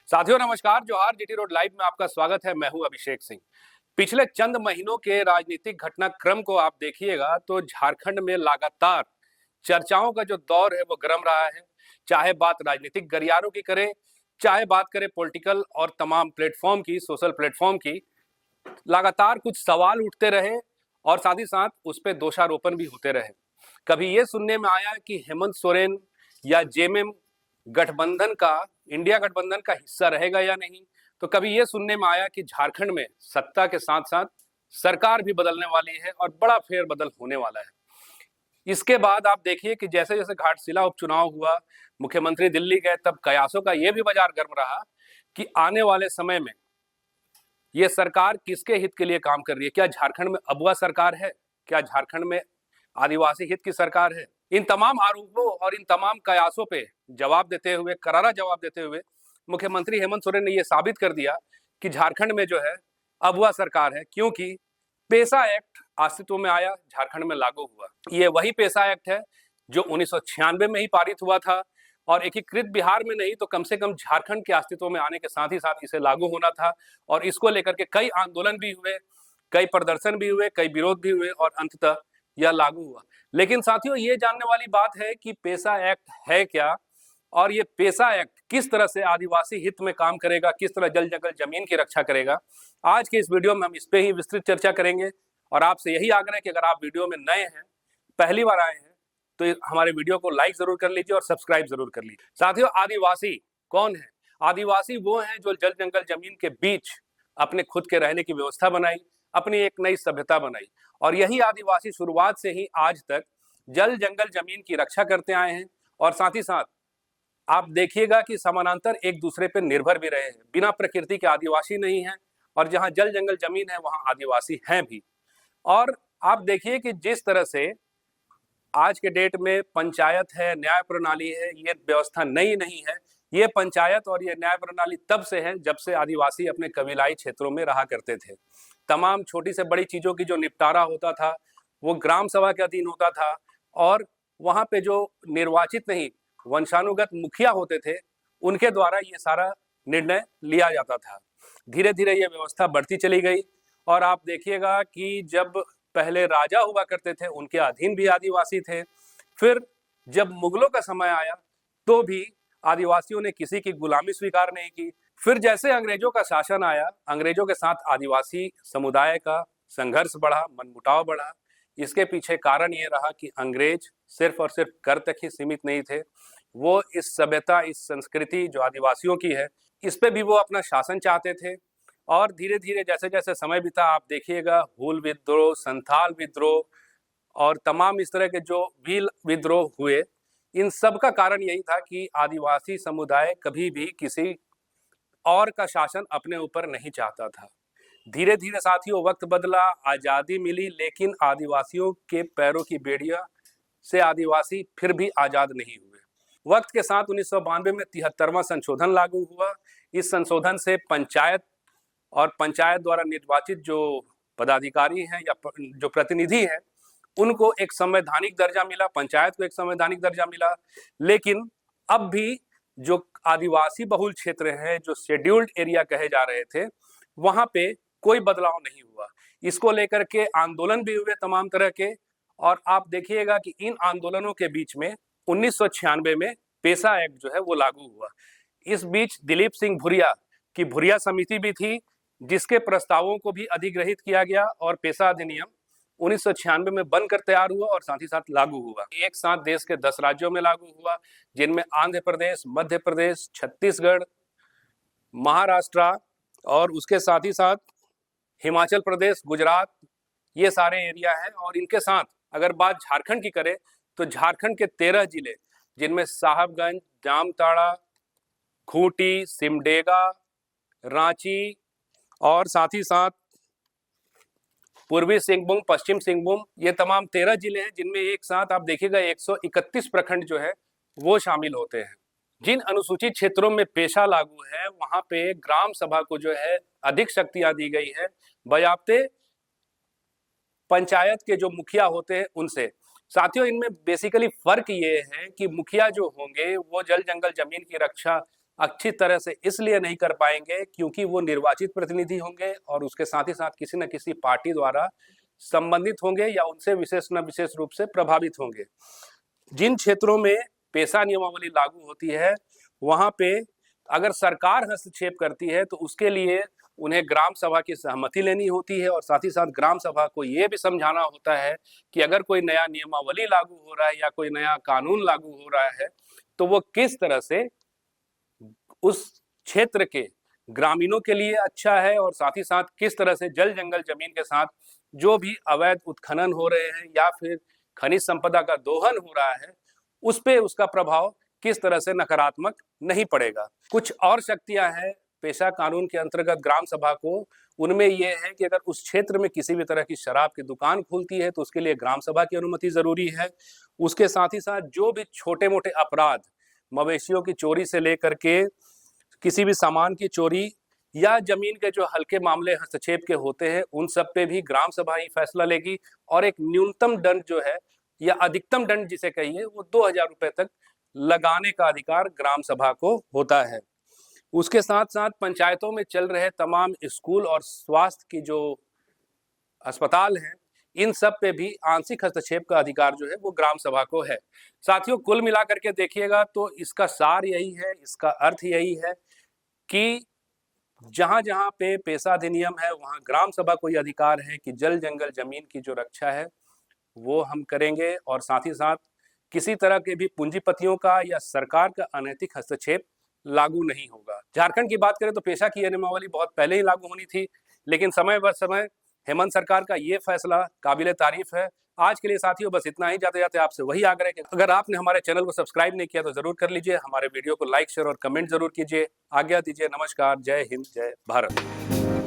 साथियों नमस्कार, जोहार। जीटी रोड लाइव में आपका स्वागत है। मैं हूं अभिषेक सिंह। पिछले चंद महीनों के राजनीतिक घटनाक्रम को आप देखिएगा तो झारखंड में लगातार चर्चाओं का जो दौर है वो गर्म रहा है। चाहे बात राजनीतिक गलियारों की करें, चाहे बात करें पॉलिटिकल और तमाम प्लेटफॉर्म की, सोशल प्लेटफॉर्म की, लगातार कुछ सवाल उठते रहे और साथ ही साथ उस पर दोषारोपण भी होते रहे। कभी ये सुनने में आया कि हेमंत सोरेन या जेएमएम गठबंधन का, इंडिया गठबंधन का हिस्सा रहेगा या नहीं। तो कभी ये सुनने में आया कि झारखंड में सत्ता के साथ साथ सरकार भी बदलने वाली है और बड़ा फेरबदल होने वाला है। इसके बाद आप देखिए कि जैसे जैसे घाटशिला उपचुनाव हुआ, मुख्यमंत्री दिल्ली गए, तब कयासों का यह भी बाजार गर्म रहा कि आने वाले समय में ये सरकार किसके हित के लिए काम कर रही है। क्या झारखंड में अबुआ सरकार है? क्या झारखंड में आदिवासी हित की सरकार है? इन तमाम आरोपों और इन तमाम कयासों पे जवाब देते हुए, करारा जवाब देते हुए मुख्यमंत्री हेमंत सोरेन ने यह साबित कर दिया कि झारखंड में जो है अबुआ सरकार है, क्योंकि पेसा एक्ट अस्तित्व में आया, झारखंड में लागू हुआ। ये वही पेसा एक्ट है जो 1996 में ही पारित हुआ था और एकीकृत बिहार में नहीं तो कम से कम झारखंड के अस्तित्व में आने के साथ ही साथ इसे लागू होना था। और इसको लेकर के कई आंदोलन भी हुए, कई प्रदर्शन भी हुए, कई विरोध भी हुए और अंततः यह लागू हुआ। लेकिन साथियों, ये जानने वाली बात है कि पेसा एक्ट है क्या और ये पेसा एक्ट किस तरह से आदिवासी हित में काम करेगा, किस तरह जल जंगल जमीन की रक्षा करेगा। आज के इस वीडियो में हम इस पे ही विस्तृत चर्चा करेंगे और आपसे यही आग्रह है कि अगर आप वीडियो में नए हैं, पहली बार आए हैं, तो हमारे वीडियो को लाइक जरूर कर लीजिए और सब्सक्राइब जरूर कर लीजिए। साथियों, आदिवासी कौन है? आदिवासी वो हैं जो जल जंगल जमीन के बीच अपने खुद के रहने की व्यवस्था बनाई, अपनी एक नई सभ्यता बनाई। और यही आदिवासी शुरुआत से ही आज तक जल जंगल जमीन की रक्षा करते आए हैं और साथ ही साथ आप देखिएगा कि समानांतर एक दूसरे पर निर्भर भी रहे हैं। बिना प्रकृति के आदिवासी नहीं है और जहां जल जंगल जमीन है वहां आदिवासी हैं भी। और आप देखिए कि जिस तरह से आज के डेट में पंचायत है, न्याय प्रणाली है, ये व्यवस्था नई नहीं है। ये पंचायत और ये न्याय प्रणाली तब से है जब से आदिवासी अपने कबीलाई क्षेत्रों में रहा करते थे। तमाम छोटी से बड़ी चीजों की जो निपटारा होता था वो ग्राम सभा के अधीन होता था और वहां पे जो निर्वाचित नहीं, वंशानुगत मुखिया होते थे, उनके द्वारा ये सारा निर्णय लिया जाता था। धीरे धीरे ये व्यवस्था बढ़ती चली गई और आप देखिएगा कि जब पहले राजा हुआ करते थे उनके अधीन भी आदिवासी थे। फिर जब मुगलों का समय आया तो भी आदिवासियों ने किसी की गुलामी स्वीकार नहीं की। फिर जैसे अंग्रेजों का शासन आया, अंग्रेजों के साथ आदिवासी समुदाय का संघर्ष बढ़ा, मनमुटाव बढ़ा। इसके पीछे कारण ये रहा कि अंग्रेज सिर्फ और सिर्फ कर तक ही सीमित नहीं थे। वो इस सभ्यता, इस संस्कृति जो आदिवासियों की है, इस पे भी वो अपना शासन चाहते थे। और धीरे धीरे जैसे जैसे समय बीता, आप देखिएगा हूल विद्रोह, संथाल विद्रोह और तमाम इस तरह के जो भील विद्रोह हुए, इन सब का कारण यही था कि आदिवासी समुदाय कभी भी किसी और का शासन अपने ऊपर नहीं चाहता था। धीरे धीरे साथियों वक्त बदला, आजादी मिली, लेकिन आदिवासियों के पैरों की बेड़िया से आदिवासी फिर भी आजाद नहीं हुए। वक्त के साथ 1992 में 73वां संशोधन लागू हुआ। इस संशोधन से पंचायत और पंचायत द्वारा निर्वाचित जो पदाधिकारी हैं या जो प्रतिनिधि हैं, उनको एक संवैधानिक दर्जा मिला, पंचायत को एक संवैधानिक दर्जा मिला। लेकिन अब भी जो आदिवासी बहुल क्षेत्र हैं, जो शेड्यूल्ड एरिया कहे जा रहे थे, वहां पे कोई बदलाव नहीं हुआ। इसको लेकर के आंदोलन भी हुए तमाम तरह के। और आप देखिएगा कि इन आंदोलनों के बीच में 1996 में पेसा एक्ट जो है वो लागू हुआ। इस बीच दिलीप सिंह भुरिया की भुरिया समिति भी थी, जिसके प्रस्तावों को भी अधिग्रहित किया गया और पेसा अधिनियम 1996 में बनकर तैयार हुआ और साथ ही साथ लागू हुआ। एक साथ देश के 10 राज्यों में लागू हुआ, जिनमें आंध्र प्रदेश, मध्य प्रदेश, छत्तीसगढ़, महाराष्ट्र और उसके साथ ही साथ हिमाचल प्रदेश, गुजरात, ये सारे एरिया हैं। और इनके साथ अगर बात झारखंड की करें तो झारखंड के 13 जिले, जिनमें साहबगंज, जामताड़ा, खूंटी, सिमडेगा, रांची और साथ ही साथ पूर्वी सिंहभूम, पश्चिम सिंहभूम, ये तमाम 13 जिले हैं, जिनमें एक साथ आप देखिएगा 131 प्रखंड जो है वो शामिल होते हैं। जिन अनुसूचित क्षेत्रों में पेशा लागू है वहां पे ग्राम सभा को जो है अधिक शक्तियां दी गई है, बजाते पंचायत के जो मुखिया होते हैं उनसे। साथियों, इनमें बेसिकली फर्क ये है कि मुखिया जो होंगे वो जल जंगल जमीन की रक्षा अच्छी तरह से इसलिए नहीं कर पाएंगे क्योंकि वो निर्वाचित प्रतिनिधि होंगे और उसके साथ ही साथ किसी न किसी पार्टी द्वारा संबंधित होंगे या उनसे विशेष न विशेष रूप से प्रभावित होंगे। जिन क्षेत्रों में पेशा नियमावली लागू होती है वहां पे अगर सरकार हस्तक्षेप करती है तो उसके लिए उन्हें ग्राम सभा की सहमति लेनी होती है और साथ ही साथ ग्राम सभा को ये भी समझाना होता है कि अगर कोई नया नियमावली लागू हो रहा है या कोई नया कानून लागू हो रहा है तो वो किस तरह से उस क्षेत्र के ग्रामीणों के लिए अच्छा है और साथ ही साथ किस तरह से जल जंगल जमीन के साथ जो भी अवैध उत्खनन हो रहे हैं या फिर खनिज संपदा का दोहन हो रहा है उस पे उसका प्रभाव किस तरह से नकारात्मक नहीं पड़ेगा। कुछ और शक्तियां हैं पेशा कानून के अंतर्गत ग्राम सभा को, उनमें यह है कि अगर उस क्षेत्र में किसी भी तरह की शराब की दुकान खुलती है तो उसके लिए ग्राम सभा की अनुमति जरूरी है। उसके साथ ही साथ जो भी छोटे मोटे अपराध, मवेशियों की चोरी से लेकर के किसी भी सामान की चोरी या जमीन के जो हल्के मामले हस्तक्षेप के होते हैं उन सब पे भी ग्राम सभा ही फैसला लेगी और एक न्यूनतम दंड जो है या अधिकतम दंड जिसे कहिए वो 2000 रुपए तक लगाने का अधिकार ग्राम सभा को होता है। उसके साथ साथ पंचायतों में चल रहे तमाम स्कूल और स्वास्थ्य की जो अस्पताल हैं इन सब पे भी आंशिक हस्तक्षेप का अधिकार जो है वो ग्राम सभा को है। साथियों, कुल मिलाकर के देखिएगा तो इसका सार यही है, इसका अर्थ यही है कि जहां जहां पे पेशा अधिनियम है वहां ग्राम सभा को यह अधिकार है कि जल जंगल जमीन की जो रक्षा है वो हम करेंगे और साथ ही साथ किसी तरह के भी पूंजीपतियों का या सरकार का अनैतिक हस्तक्षेप लागू नहीं होगा। झारखंड की बात करें तो पेशा की नियमावली बहुत पहले ही लागू होनी थी, लेकिन समय ब समय हेमंत सरकार का ये फैसला काबिले तारीफ है। आज के लिए साथियों बस इतना ही। जाते जाते आपसे वही आग्रह कि अगर आपने हमारे चैनल को सब्सक्राइब नहीं किया तो जरूर कर लीजिए, हमारे वीडियो को लाइक शेयर और कमेंट जरूर कीजिए। आज्ञा दीजिए, नमस्कार, जय हिंद, जय भारत।